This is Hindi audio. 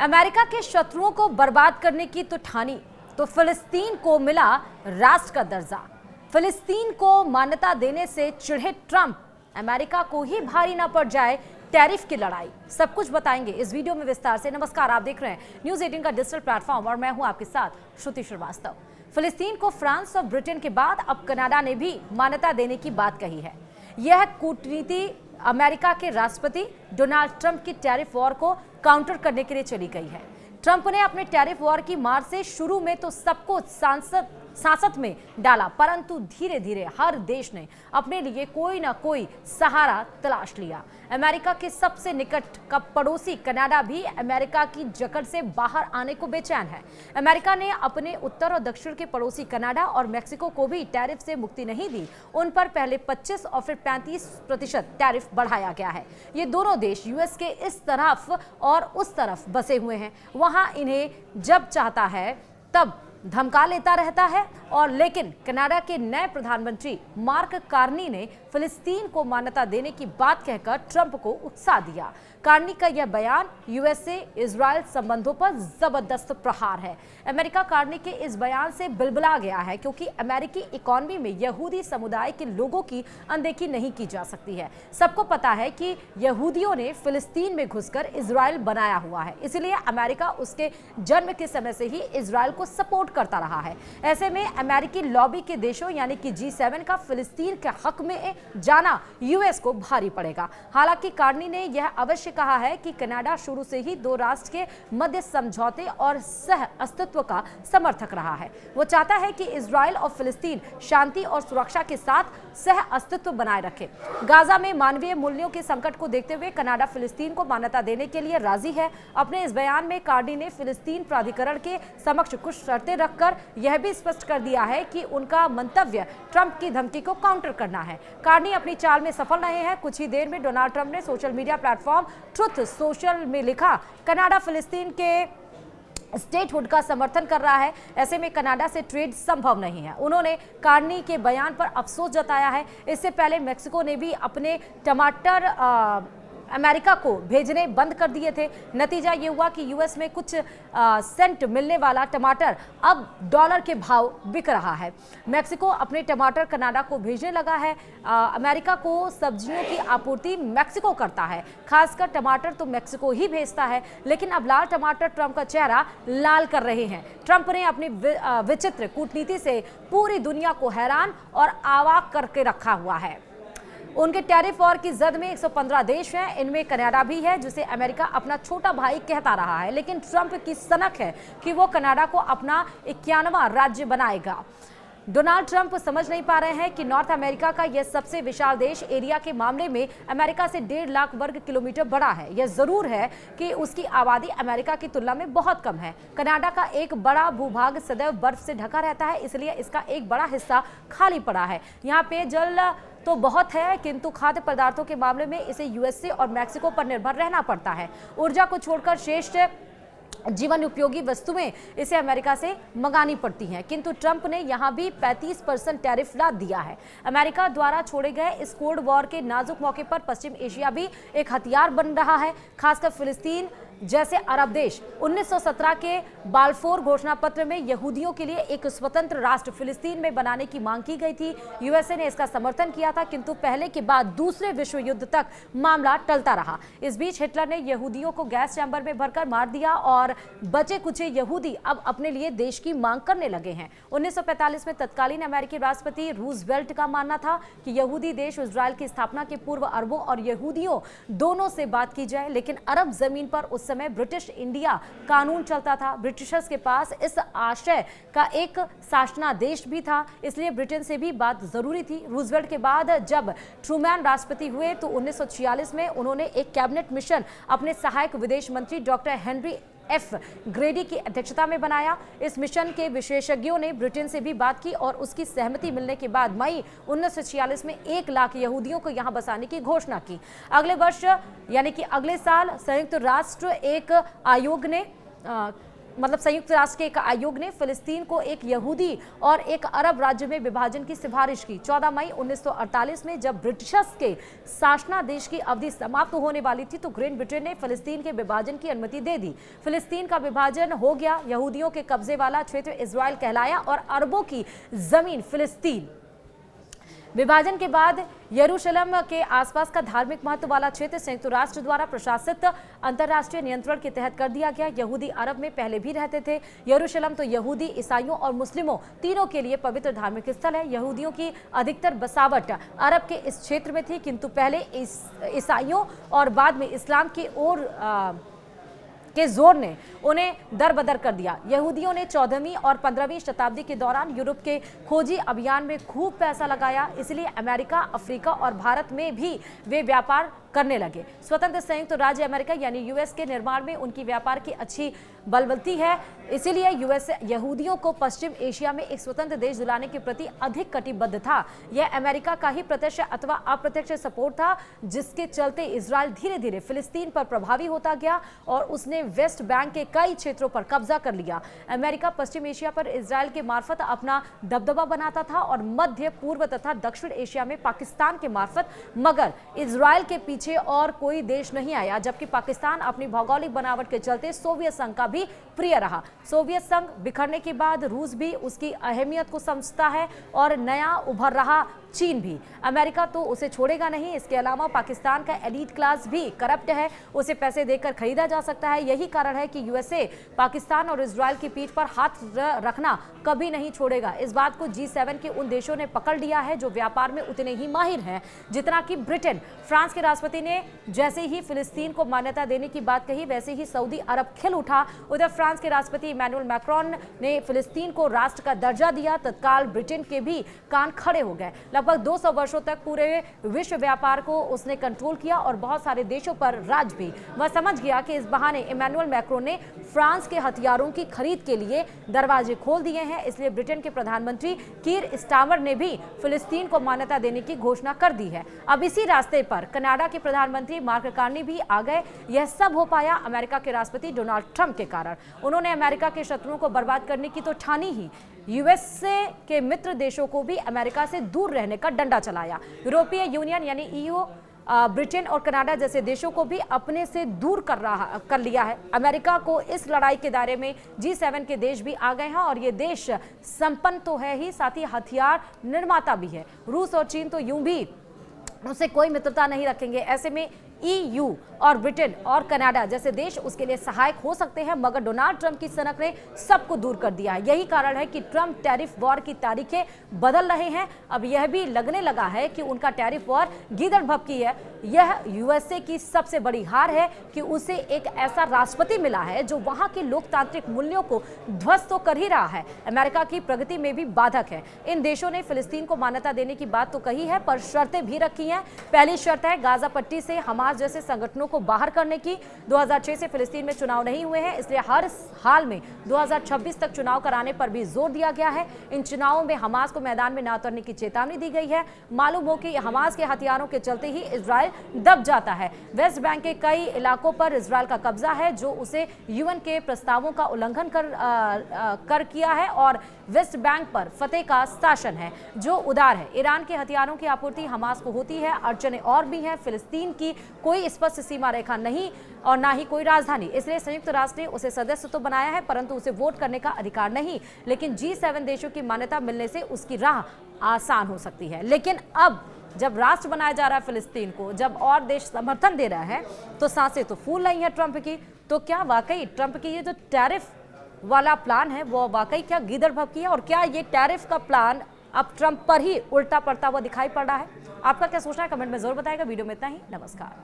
अमेरिका के शत्रुओं को बर्बाद करने की तो ठानी, तो फिलिस्तीन को मिला राष्ट्र का दर्जा। फिलिस्तीन को मान्यता देने से चिढ़े ट्रंप, अमेरिका को ही भारी ना पड़ जाए टैरिफ की लड़ाई। सब कुछ बताएंगे इस वीडियो में विस्तार से। नमस्कार, आप देख रहे हैं न्यूज़ 18 का डिजिटल प्लेटफॉर्म और मैं हूं आपके साथ श्रुति श्रीवास्तव। फिलिस्तीन को फ्रांस और ब्रिटेन के बाद अब कनाडा ने भी मान्यता देने की बात कही है। यह कूटनीति अमेरिका के राष्ट्रपति डोनाल्ड ट्रंप की टैरिफ वॉर को काउंटर करने के लिए चली गई है। ट्रंप ने अपने टैरिफ वॉर की मार से शुरू में तो सबको सांसत में डाला, परंतु धीरे धीरे हर देश ने अपने लिए कोई ना कोई सहारा तलाश लिया। अमेरिका के सबसे निकट का पड़ोसी कनाडा भी अमेरिका की जकड़ से बाहर आने को बेचैन है। अमेरिका ने अपने उत्तर और दक्षिण के पड़ोसी कनाडा और मेक्सिको को भी टैरिफ से मुक्ति नहीं दी। उन पर पहले 25 और फिर 35% टैरिफ बढ़ाया गया है। ये दोनों देश यूएस के इस तरफ और उस तरफ बसे हुए हैं। वहां इन्हें जब चाहता है तब धमका लेता रहता है। और लेकिन कनाडा के नए प्रधानमंत्री मार्क कार्नी ने फिलिस्तीन को मान्यता देने की बात कहकर ट्रंप को उकसा दिया। कार्नी का यह बयान यूएसए इजराइल संबंधों पर जबरदस्त प्रहार है। अमेरिका कार्नी के इस बयान से बिलबिला गया है, क्योंकि अमेरिकी इकोनॉमी में यहूदी समुदाय के लोगों की अनदेखी नहीं की जा सकती है। सबको पता है कि यहूदियों ने फिलिस्तीन में घुसकर इजराइल बनाया हुआ है, इसलिए अमेरिका उसके जन्म के समय से ही इजराइल को सपोर्ट करता रहा है। ऐसे में अमेरिकी लॉबी के देशों यानी कि G7 का फिलिस्तीन के हक में जाना यूएस को भारी पड़ेगा। हालांकि कार्नी ने यह अवश्य कहा है कि कनाडा शुरू से ही दो राष्ट्र के मध्य समझौते और सह अस्तित्व का समर्थक रहा है। वो चाहता है कि इजराइल और फिलिस्तीन शांति और सुरक्षा के साथ सह अस्तित्व बनाए रखे। गाजा में मानवीय मूल्यों के संकट को देखते हुए कनाडा फिलिस्तीन को मान्यता देने के लिए राजी है। अपने इस बयान में कार्नी ने फिलिस्तीन प्राधिकरण के समक्ष कुछ शर्तें रखकर यह भी स्पष्ट कर दिया है कि उनका मंतव्य ट्रंप की धमकी को काउंटर करना है। कार्नी अपनी चाल में सफल रहे हैं। कुछ ही देर में डोनाल्ड ट्रंप ने social media platform truth social में लिखा, कनाडा फिलिस्तीन के स्टेटहुड का समर्थन कर रहा है। ऐसे में कनाडा से ट्रेड संभव नहीं है। उन्होंने कार्नी के बयान पर अफसोस जताया है। इससे पहले मेक्सिको ने भी अपने टमाटर अमेरिका को भेजने बंद कर दिए थे। नतीजा ये हुआ कि यूएस में कुछ सेंट मिलने वाला टमाटर अब डॉलर के भाव बिक रहा है। मेक्सिको अपने टमाटर कनाडा को भेजने लगा है। अमेरिका को सब्जियों की आपूर्ति मेक्सिको करता है, खासकर टमाटर तो मेक्सिको ही भेजता है। लेकिन अब लाल टमाटर ट्रंप का चेहरा लाल कर रहे हैं। ट्रंप ने अपनी विचित्र कूटनीति से पूरी दुनिया को हैरान और अवाक करके रखा हुआ है। उनके टैरिफ वॉर की जद में 115 देश हैं, इनमें कनाडा भी है, जिसे अमेरिका अपना छोटा भाई कहता रहा है। लेकिन ट्रंप की सनक है कि वो कनाडा को अपना 91वां राज्य बनाएगा। डोनाल्ड ट्रंप समझ नहीं पा रहे हैं कि नॉर्थ अमेरिका का यह सबसे विशाल देश एरिया के मामले में अमेरिका से 1.5 लाख वर्ग किलोमीटर बड़ा है। यह जरूर है कि उसकी आबादी अमेरिका की तुलना में बहुत कम है। कनाडा का एक बड़ा भूभाग सदैव बर्फ से ढका रहता है, इसलिए इसका एक बड़ा हिस्सा खाली पड़ा है। यहाँ पे जल तो बहुत है, किंतु खाद्य पदार्थों के मामले में इसे यूएसए और मेक्सिको पर निर्भर रहना पड़ता है। ऊर्जा को छोड़कर शेष जीवन उपयोगी वस्तुएं इसे अमेरिका से मंगानी पड़ती हैं। किंतु ट्रंप ने यहां भी 35% टैरिफ लाद दिया है। अमेरिका द्वारा छोड़े गए इस कोल्ड वॉर के नाजुक मौके पर पश्चिम एशिया भी एक हथियार बन रहा है, खासकर फिलिस्तीन जैसे अरब देश। 1917 के बाल्फोर घोषणा पत्र में यहूदियों के लिए एक स्वतंत्र राष्ट्र फिलिस्तीन में बनाने की मांग की गई थी। यूएसए ने इसका समर्थन किया था, किंतु पहले के बाद दूसरे विश्व युद्ध तक मामला टलता रहा। इस बीच हिटलर ने यहूदियों को गैस चैम्बर में भरकर मार दिया और बचे कुचे यहूदी अब अपने लिए देश की मांग करने लगे हैं। 1945 में तत्कालीन अमेरिकी राष्ट्रपति रूजवेल्ट का मानना था कि यहूदी देश इजराइल की स्थापना के पूर्व अरबों और यहूदियों दोनों से बात की जाए। लेकिन अरब जमीन पर उस समय ब्रिटिश इंडिया कानून चलता था। ब्रिटिशर्स के पास इस आशय का एक शासनादेश भी था, इसलिए ब्रिटेन से भी बात जरूरी थी। रूजवेल्ट के बाद जब ट्रूमैन राष्ट्रपति हुए तो 1946 में उन्होंने एक कैबिनेट मिशन अपने सहायक विदेश मंत्री डॉक्टर हेनरी एफ ग्रेडी की अध्यक्षता में बनाया। इस मिशन के विशेषज्ञों ने ब्रिटेन से भी बात की और उसकी सहमति मिलने के बाद मई 1946 में 1 लाख यहूदियों को यहां बसाने की घोषणा की। अगले वर्ष यानी कि अगले साल संयुक्त राष्ट्र एक आयोग ने मतलब संयुक्त राष्ट्र के एक आयोग ने फिलिस्तीन को एक यहूदी और एक अरब राज्य में विभाजन की सिफारिश की। 14 मई 1948 में जब ब्रिटिशर्स के शासनादेश की अवधि समाप्त होने वाली थी तो ग्रेट ब्रिटेन ने फिलिस्तीन के विभाजन की अनुमति दे दी। फिलिस्तीन का विभाजन हो गया, यहूदियों के कब्जे वाला क्षेत्र इजराइल कहलाया और अरबों की जमीन फिलिस्तीन। विभाजन के बाद यरूशलेम के आसपास का धार्मिक महत्व वाला क्षेत्र संयुक्त राष्ट्र द्वारा प्रशासित अंतर्राष्ट्रीय नियंत्रण के तहत कर दिया गया। यहूदी अरब में पहले भी रहते थे। यरूशलेम तो यहूदी, ईसाइयों और मुस्लिमों तीनों के लिए पवित्र धार्मिक स्थल है। यहूदियों की अधिकतर बसावट अरब के इस क्षेत्र में थी, किंतु पहले ईसाइयों और बाद में इस्लाम की ओर के जोर ने उन्हें दरबदर कर दिया। यहूदियों ने 14वीं और 15वीं शताब्दी के दौरान यूरोप के खोजी अभियान में खूब पैसा लगाया, इसलिए अमेरिका, अफ्रीका और भारत में भी वे व्यापार करने लगे। स्वतंत्र संयुक्त राज्य अमेरिका यानी यूएस के निर्माण में उनकी व्यापार की अच्छी बलवती है, इसीलिए यूएस यहूदियों को पश्चिम एशिया में एक स्वतंत्र देश दिलाने के प्रति अधिक कटिबद्ध था। यह अमेरिका का ही प्रत्यक्ष अथवा अप्रत्यक्ष सपोर्ट था, जिसके चलते इजराइल धीरे धीरे फिलिस्तीन पर प्रभावी होता गया और उसने वेस्ट बैंक के कई क्षेत्रों पर कब्जा कर लिया। अमेरिका पश्चिम एशिया पर इजराइल के मार्फत अपना दबदबा बनाता था और मध्य पूर्व तथा दक्षिण एशिया में पाकिस्तान के मार्फत, मगर इजराइल के पीछे और कोई देश नहीं आया, जबकि पाकिस्तान अपनी भौगोलिक बनावट के चलते सोवियत संघ का भी प्रिय रहा। सोवियत संघ बिखरने के बाद रूस भी उसकी अहमियत को समझता है और नया उभर रहा चीन भी। अमेरिका तो उसे छोड़ेगा नहीं। इसके अलावा पाकिस्तान का एलीट क्लास भी करप्ट है, उसे पैसे देकर खरीदा जा सकता है। यही कारण है कि यूएसए पाकिस्तान और इजराइल की पीठ पर हाथ रखना कभी नहीं छोड़ेगा। इस बात को G7 के उन देशों ने पकड़ लिया है जो व्यापार में उतने ही माहिर हैं जितना कि ब्रिटेन। फ्रांस के राष्ट्रपति ने जैसे ही फिलिस्तीन को मान्यता देने की बात कही, वैसे ही सऊदी अरब खिल उठा। उधर फ्रांस के राष्ट्रपति इमैनुअल मैक्रोन ने फिलिस्तीन को राष्ट्र का दर्जा दिया। तत्काल ब्रिटेन के भी कान खड़े हो गए। लगभग 200 वर्षों तक पूरे विश्व व्यापार को उसने कंट्रोल किया और बहुत सारे देशों पर राज भी। वह समझ गया कि इस बहाने इमैनुअल मैक्रोन ने फ्रांस के हथियारों की खरीद के लिए दरवाजे खोल दिए हैं, इसलिए ब्रिटेन के प्रधानमंत्री कीर स्टारमर ने भी फिलिस्तीन को मान्यता देने की घोषणा कर दी है। अब इसी रास्ते पर कनाडा के प्रधानमंत्री मार्क कार्नी भी आ गए। यह सब हो पाया अमेरिका के राष्ट्रपति डोनाल्ड ट्रंप के कारण। उन्होंने अमेरिका के शत्रुओं को बर्बाद करने की तो ठानी ही, यूएसए के मित्र देशों को भी अमेरिका से दूर रहने का डंडा चलाया। यूरोपीय यूनियन यानी ईयू, ब्रिटेन और कनाडा जैसे देशों को भी अपने से दूर कर लिया है। अमेरिका को इस लड़ाई के दायरे में G7 के देश भी आ गए हैं और ये देश संपन्न तो है ही, साथ ही हथियार निर्माता भी है। रूस और चीन तो यूं भी उससे कोई मित्रता नहीं रखेंगे। ऐसे में EU और ब्रिटेन और कनाडा जैसे देश उसके लिए सहायक हो सकते हैं, मगर डोनाल्ड ट्रंप की सनक ने सबको दूर कर दिया है। यही कारण है कि ट्रंप टैरिफ वॉर की तारीखें बदल रहे हैं। अब यह भी लगने लगा है कि उनका टैरिफ वॉर गीदड़ भभकी है। यह यूएसए की सबसे बड़ी हार है कि उसे एक ऐसा राष्ट्रपति मिला है जो वहां के लोकतांत्रिक मूल्यों को ध्वस्त तो कर ही रहा है, अमेरिका की प्रगति में भी बाधक है। इन देशों ने फिलिस्तीन को मान्यता देने की बात तो कही है, पर शर्तें भी रखी हैं। पहली शर्त है गाजा पट्टी से हमास जैसे संगठनों को बाहर करने की। 2006 से फिलिस्तीन में चुनाव नहीं हुए हैं, इसलिए हर हाल में 2026 तक चुनाव कराने पर भी जोर दिया गया है। इन चुनावों में हमास को मैदान में न उतरने की चेतावनी दी गई है। मालूम हो कि हमास के हथियारों के चलते ही इजराइल दब जाता है। वेस्ट बैंक के कई इलाकों पर इजराइल का कब्जा है, जो उसे यूएन के प्रस्तावों का उल्लंघन कर किया है और वेस्ट बैंक पर फतेह का शासन है जो उदार है। ईरान के हथियारों की आपूर्ति हमास को होती है। अड़चनें और भी हैं। फिलिस्तीन की कोई स्पष्ट सीमा रेखा नहीं और ना ही कोई राजधानी, इसलिए संयुक्त राष्ट्र ने उसे सदस्य तो बनाया है, परंतु उसे वोट करने का अधिकार नहीं। लेकिन G7 देशों की मान्यता मिलने से उसकी राह आसान हो सकती है। लेकिन अब जब राष्ट्र बनाया जा रहा है फिलिस्तीन को, जब और देश समर्थन दे रहा है, तो सांसें तो फूल रही है ट्रंप की। तो क्या वाकई ट्रंप की ये जो टैरिफ वाला प्लान है वो वाकई क्या गीदड़ भभकी है, और क्या ये टैरिफ का प्लान अब ट्रंप पर ही उल्टा पड़ता हुआ दिखाई पड़ रहा है? आपका क्या सोचना है कमेंट में जरूर बताएगा। वीडियो में इतना ही, नमस्कार।